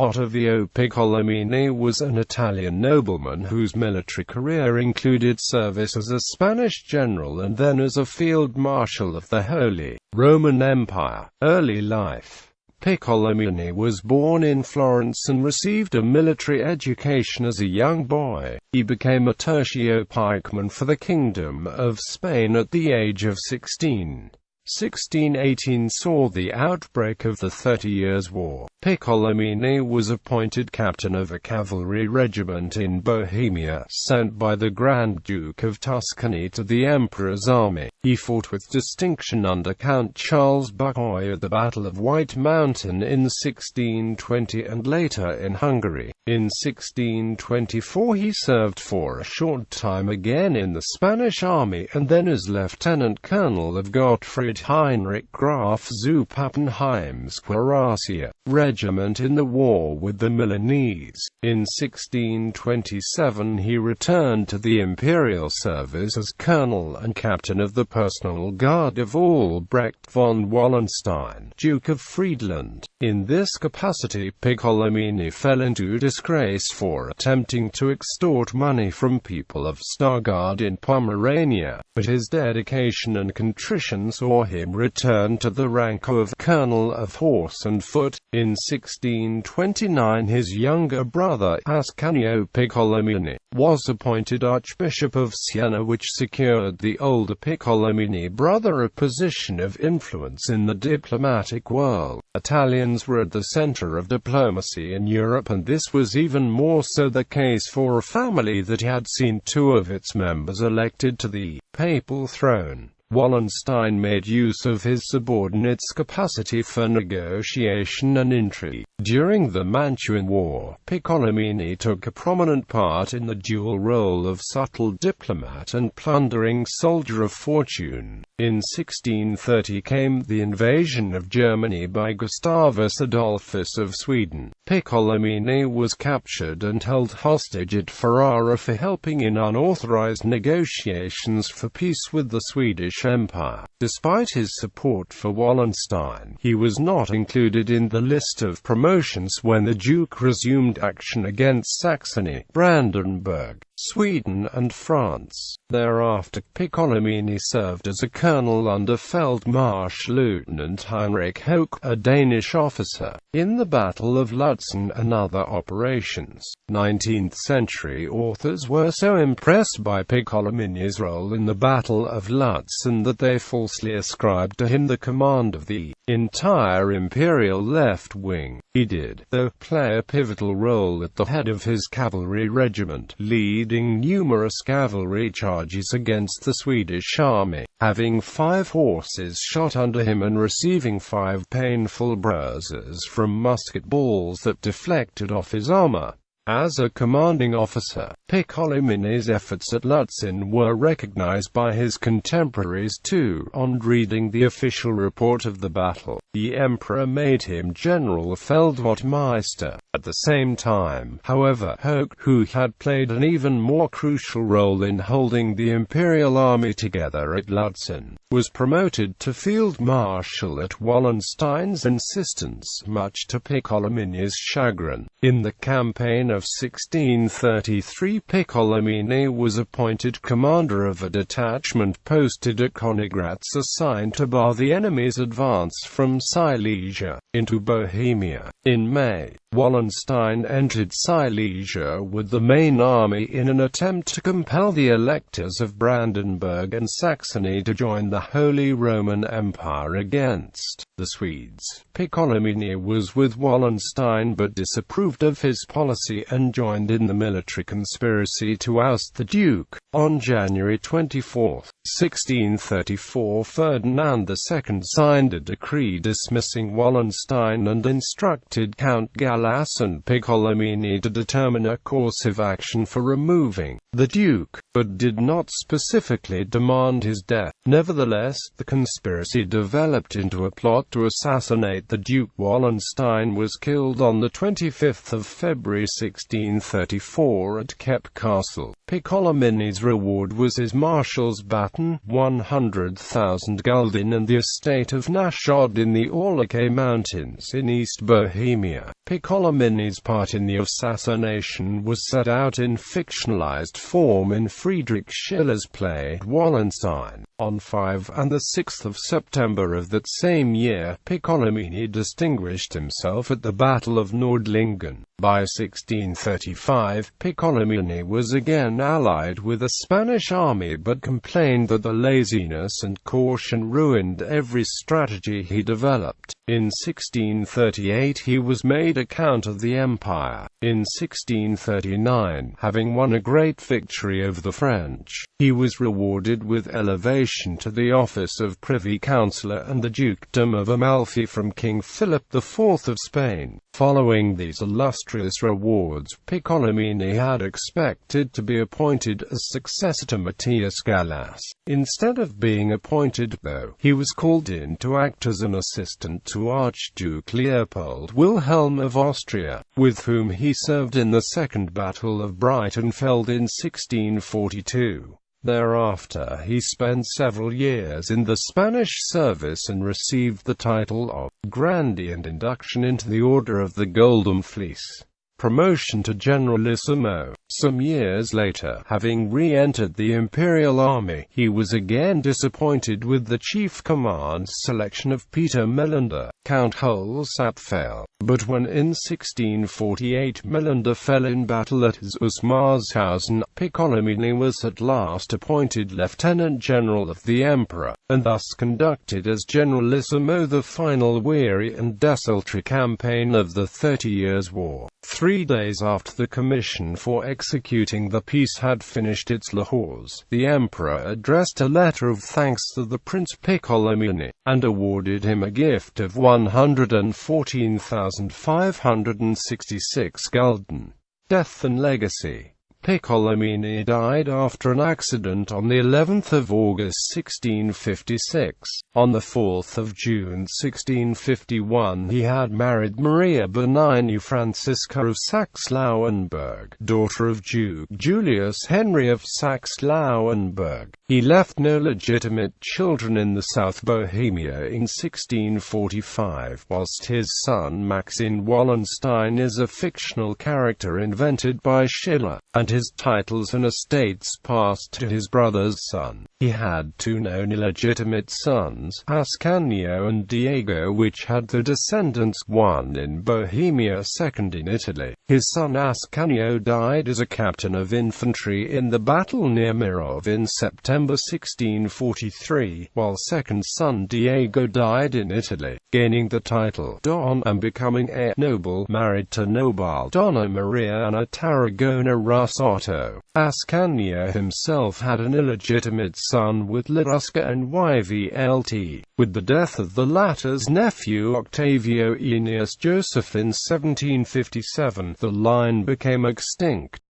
Ottavio Piccolomini was an Italian nobleman whose military career included service as a Spanish general and then as a field marshal of the Holy Roman Empire. Early life. Piccolomini was born in Florence and received a military education as a young boy. He became a tertio pikeman for the Kingdom of Spain at the age of 16. 1618 saw the outbreak of the 30 Years' War. Piccolomini was appointed captain of a cavalry regiment in Bohemia, sent by the Grand Duke of Tuscany to the Emperor's army. He fought with distinction under Count Charles Bucquoy at the Battle of White Mountain in 1620 and later in Hungary. In 1624 he served for a short time again in the Spanish army and then as lieutenant colonel of Gottfried Heinrich Graf zu Pappenheim's Cuirassier regiment in the war with the Milanese. In 1627 he returned to the imperial service as colonel and captain of the personal guard of Albrecht von Wallenstein, Duke of Friedland. In this capacity Piccolomini fell into disgrace for attempting to extort money from people of Stargard in Pomerania, but his dedication and contrition saw him return to the rank of colonel of horse and foot. In 1629 his younger brother Ascanio Piccolomini was appointed Archbishop of Siena, which secured the older Piccolomini brother a position of influence in the diplomatic world. Italians were at the center of diplomacy in Europe, and this was even more so the case for a family that had seen two of its members elected to the papal throne. Wallenstein made use of his subordinate's capacity for negotiation and intrigue. During the Mantuan War, Piccolomini took a prominent part in the dual role of subtle diplomat and plundering soldier of fortune. In 1630 came the invasion of Germany by Gustavus Adolphus of Sweden. Piccolomini was captured and held hostage at Ferrara for helping in unauthorized negotiations for peace with the Swedish Empire. Despite his support for Wallenstein, he was not included in the list of promotions when the Duke resumed action against Saxony, Brandenburg, Sweden and France. Thereafter, Piccolomini served as a colonel under Feldmarschall-Lieutenant Heinrich Hoch, a Danish officer, in the Battle of Lutz and other operations. 19th-century authors were so impressed by Piccolomini's role in the Battle of Lutz that they falsely ascribed to him the command of the entire imperial left wing. He did, though, play a pivotal role at the head of his cavalry regiment, leading numerous cavalry charges against the Swedish army, having 5 horses shot under him and receiving 5 painful bruises from musket balls that deflected off his armor. As a commanding officer, Piccolomini's efforts at Lutzen were recognized by his contemporaries too. On reading the official report of the battle, the emperor made him General Feldwachtmeister. At the same time, however, Hoch, who had played an even more crucial role in holding the imperial army together at Lutzen, was promoted to field marshal at Wallenstein's insistence, much to Piccolomini's chagrin. In the campaign of 1633, Piccolomini was appointed commander of a detachment posted at Königgrätz assigned to bar the enemy's advance from Silesia into Bohemia. In May, Wallenstein entered Silesia with the main army in an attempt to compel the electors of Brandenburg and Saxony to join the Holy Roman Empire against the Swedes. Piccolomini was with Wallenstein but disapproved of his policy and joined in the military conspiracy to oust the Duke. On January 24, 1634, Ferdinand II signed a decree dismissing Wallenstein and instructed Count Gallas and Piccolomini to determine a course of action for removing the Duke, but did not specifically demand his death. Nevertheless, the conspiracy developed into a plot to assassinate the Duke. Wallenstein was killed on the 25th of February 1634 at Kep Castle. Piccolomini's reward was his marshal's baton, 100,000 gulden, and the estate of Nashod in the Orlice Mountains in East Bohemia. Piccolomini's part in the assassination was set out in fictionalized form in Friedrich Schiller's play Wallenstein. On 5 and 6 September of that same year, Piccolomini distinguished himself at the Battle of Nordlingen. By 1635, Piccolomini was again allied with the Spanish army but complained that the laziness and caution ruined every strategy he developed. In 1638 he was made a Count of the Empire. In 1639, having won a great victory over the French, he was rewarded with elevation to the office of Privy Councillor and the Dukedom of Amalfi from King Philip IV of Spain. Following these illustrious rewards, Piccolomini had expected to be appointed as successor to Matthias Gallas. Instead of being appointed, though, he was called in to act as an assistant to Archduke Leopold Wilhelm of Austria, with whom he served in the Second Battle of Breitenfeld in 1642. Thereafter he spent several years in the Spanish service and received the title of Grande and induction into the Order of the Golden Fleece. Promotion to Generalissimo. Some years later, having re-entered the imperial army, he was again disappointed with the chief command's selection of Peter Melander, Count Holzapfel. But when in 1648 Melander fell in battle at Zusmarshausen, Piccolomini was at last appointed Lieutenant General of the Emperor, and thus conducted as Generalissimo the final weary and desultory campaign of the 30 Years' War. 3 days after the commission for executing the peace had finished its laws, the Emperor addressed a letter of thanks to the Prince Piccolomini, and awarded him a gift of 114,566 gulden. Death and legacy. Piccolomini died after an accident on the 11th of August 1656. On the 4th of June 1651 he had married Maria Benigni Francisca of Saxe-Lauenburg, daughter of Duke Julius Henry of Saxe-Lauenburg. He left no legitimate children in the South Bohemia in 1645, whilst his son Maxim Wallenstein is a fictional character invented by Schiller, and his titles and estates passed to his brother's son. He had 2 known illegitimate sons, Ascanio and Diego, which had their descendants, one in Bohemia, second in Italy. His son Ascanio died as a captain of infantry in the battle near Mirov in September 1643, while second son Diego died in Italy, gaining the title Don and becoming a noble, married to noble Donna Maria Anna Tarragona Rossotto. Ascanio himself had an illegitimate son with Larusca and Yvlt. With the death of the latter's nephew Octavio Aeneas Joseph in 1757, the line became extinct.